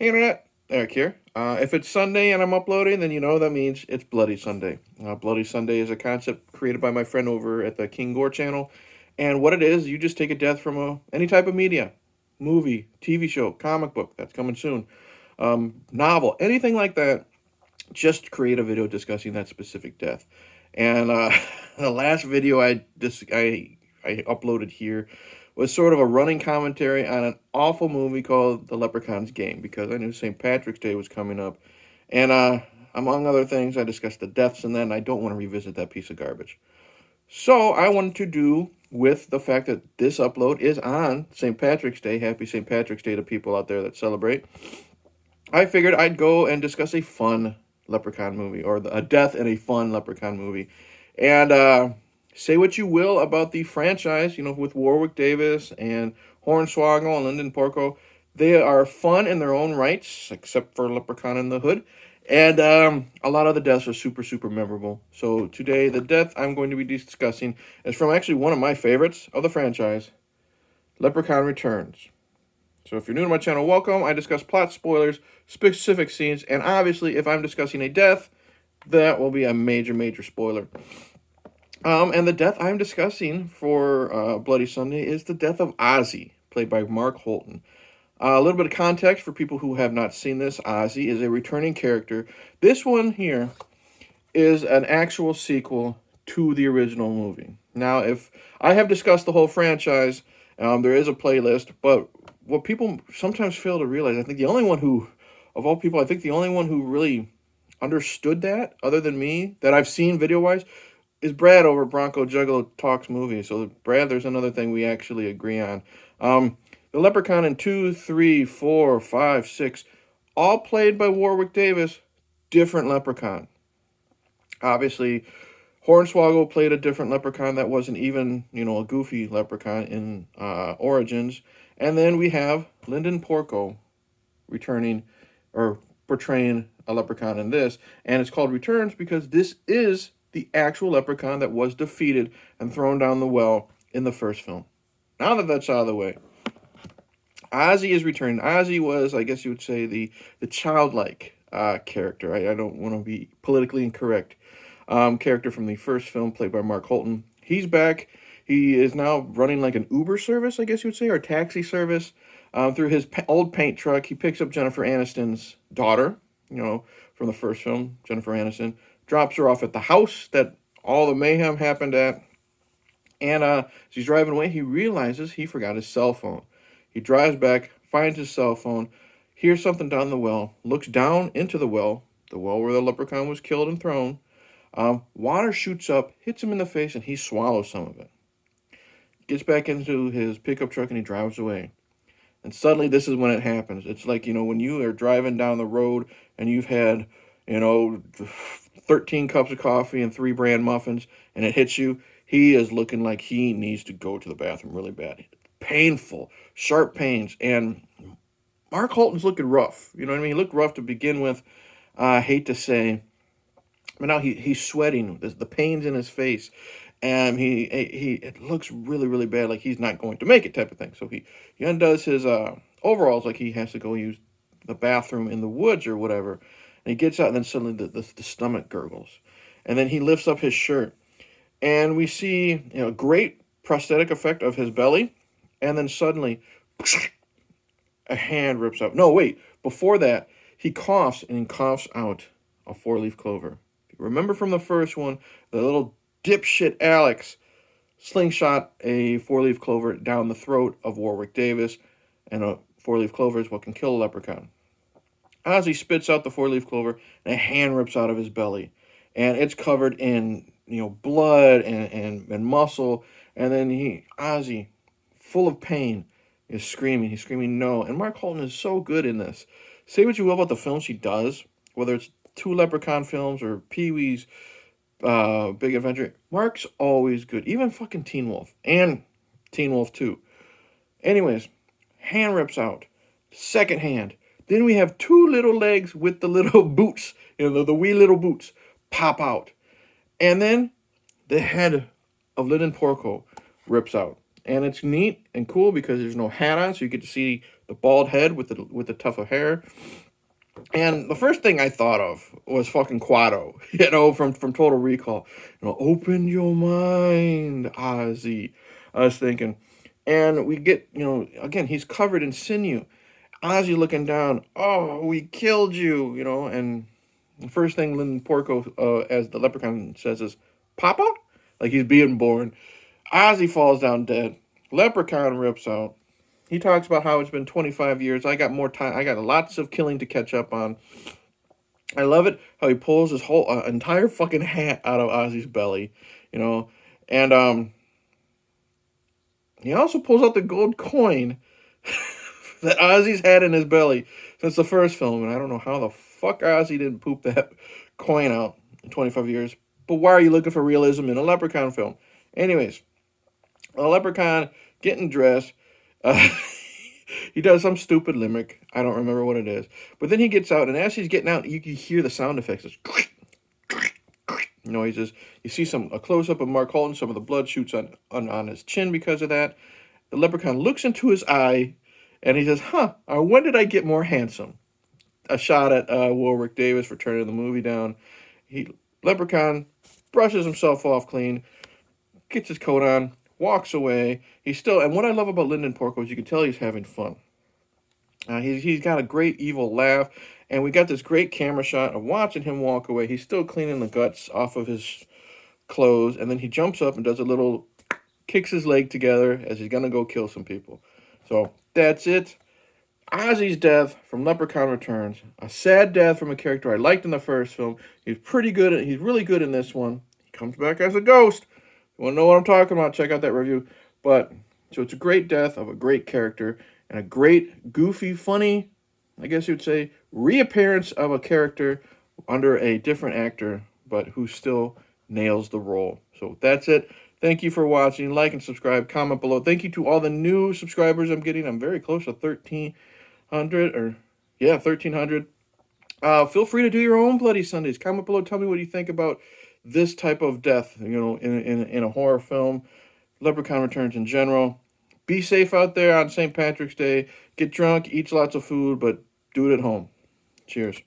Hey Internet, Eric here. If it's Sunday and I'm uploading, then you know that means it's Bloody Sunday. Bloody Sunday is a concept created by my friend over at the King Gore channel. And what it is, you just take a death from any type of media, movie, TV show, comic book, that's coming soon, novel, anything like that, just create a video discussing that specific death. And the last video I uploaded here was sort of a running commentary on an awful movie called The Leprechaun's Game, because I knew St. Patrick's Day was coming up. And among other things, I discussed the deaths in that, and I don't want to revisit that piece of garbage. So I wanted to do with the fact that this upload is on St. Patrick's Day. Happy St. Patrick's Day to people out there that celebrate. I figured I'd go and discuss a fun Leprechaun movie, or a death in a fun Leprechaun movie. And say what you will about the franchise, with Warwick Davis and Hornswoggle and Lyndon Porco. They are fun in their own rights, except for Leprechaun in the Hood. And a lot of the deaths are super, super memorable. So today, the death I'm going to be discussing is from actually one of my favorites of the franchise, Leprechaun Returns. So if you're new to my channel, welcome. I discuss plot spoilers, specific scenes, and obviously if I'm discussing a death, that will be a major, major spoiler. And the death I'm discussing for Bloody Sunday is the death of Ozzie, played by Mark Holton. A little bit of context for people who have not seen this. Ozzie is a returning character. This one here is an actual sequel to the original movie. Now, if I have discussed the whole franchise, there is a playlist, but what people sometimes fail to realize, I think the only one who, of all people, I think the only one who really understood that, other than me, that I've seen video-wise, is Brad over at Bronco Juggalo Talks Movies. So, Brad, there's another thing we actually agree on. The Leprechaun in 2, 3, 4, 5, 6, all played by Warwick Davis, different Leprechaun. Obviously, Hornswoggle played a different Leprechaun that wasn't even, a goofy Leprechaun in Origins. And then we have Lyndon Porco returning, or portraying a Leprechaun in this. And it's called Returns because this is the actual Leprechaun that was defeated and thrown down the well in the first film. Now that that's out of the way, Ozzie is returning. Ozzie was, I guess you would say, the childlike character. I don't want to be politically incorrect. Character from the first film, played by Mark Holton. He's back. He is now running like an Uber service, I guess you would say, or taxi service, through his old paint truck. He picks up Jennifer Aniston's daughter, from the first film, Jennifer Aniston, drops her off at the house that all the mayhem happened at. And as he's driving away, he realizes he forgot his cell phone. He drives back, finds his cell phone, hears something down the well, looks down into the well where the Leprechaun was killed and thrown. Water shoots up, hits him in the face, and he swallows some of it. Gets back into his pickup truck and he drives away. And suddenly this is when it happens. It's like, when you are driving down the road and you've had, 13 cups of coffee and 3 bran muffins, and it hits you. He is looking like he needs to go to the bathroom really bad. Painful, sharp pains. And Mark Holton's looking rough. You know what I mean? He looked rough to begin with. I hate to say, but now he's sweating. The pain's in his face. And it looks really, really bad, like he's not going to make it type of thing. So he undoes his overalls like he has to go use the bathroom in the woods or whatever. And he gets out, and then suddenly the stomach gurgles. And then he lifts up his shirt. And we see a great prosthetic effect of his belly. And then suddenly, a hand rips out. No, wait. Before that, he coughs, and he coughs out a 4-leaf clover. Remember from the first one, the little dipshit Alex slingshot a 4-leaf clover down the throat of Warwick Davis, and a 4-leaf clover is what can kill a leprechaun. Ozzie spits out the 4-leaf clover, and a hand rips out of his belly, and it's covered in blood and muscle. And then Ozzie, full of pain, is screaming. He's screaming no. And Mark Holton is so good in this. Say what you will about the films he does, whether it's 2 Leprechaun films or Pee-wee's Big Adventure, Mark's always good. Even fucking Teen Wolf and Teen Wolf 2. Anyways, hand rips out. Second hand. Then we have 2 little legs with the little boots, the wee little boots, pop out. And then the head of Lyndon Porco rips out. And it's neat and cool because there's no hat on, so you get to see the bald head with the tuft of hair. And the first thing I thought of was fucking Quado, from Total Recall. Open your mind, Ozzie. I was thinking. And we get, again, he's covered in sinew. Ozzie looking down, oh, we killed you, and the first thing Lyndon Porco, as the leprechaun, says is, Papa? Like he's being born. Ozzie falls down dead. Leprechaun rips out. He talks about how it's been 25 years. I got more time. I got lots of killing to catch up on. I love it how he pulls his whole entire fucking hat out of Ozzie's belly, and he also pulls out the gold coin that Ozzie's had in his belly since the first film, and I don't know how the fuck Ozzie didn't poop that coin out in 25 years. But why are you looking for realism in a Leprechaun film? Anyways, a Leprechaun getting dressed. He does some stupid limerick. I don't remember what it is. But then he gets out, and as he's getting out, you can hear the sound effects. It's noises. You see a close-up of Mark Holton. Some of the blood shoots on his chin because of that. The Leprechaun looks into his eye, and he says, when did I get more handsome? A shot at Warwick Davis for turning the movie down. Leprechaun brushes himself off clean, gets his coat on, walks away. And what I love about Lyndon Porco is you can tell he's having fun. He's got a great evil laugh, and we got this great camera shot of watching him walk away. He's still cleaning the guts off of his clothes, and then he jumps up and does a little, kicks his leg together as he's going to go kill some people. So that's it. Ozzie's death from Leprechaun Returns. A sad death from a character I liked in the first film. He's pretty good. He's really good in this one. He comes back as a ghost. You want to know what I'm talking about? Check out that review. So it's a great death of a great character and a great, goofy, funny, I guess you'd say, reappearance of a character under a different actor, but who still nails the role. So that's it. Thank you for watching. Like and subscribe. Comment below. Thank you to all the new subscribers I'm getting. I'm very close to 1,300. 1,300. Feel free to do your own Bloody Sundays. Comment below. Tell me what you think about this type of death, in a horror film. Leprechaun Returns in general. Be safe out there on St. Patrick's Day. Get drunk, eat lots of food, but do it at home. Cheers.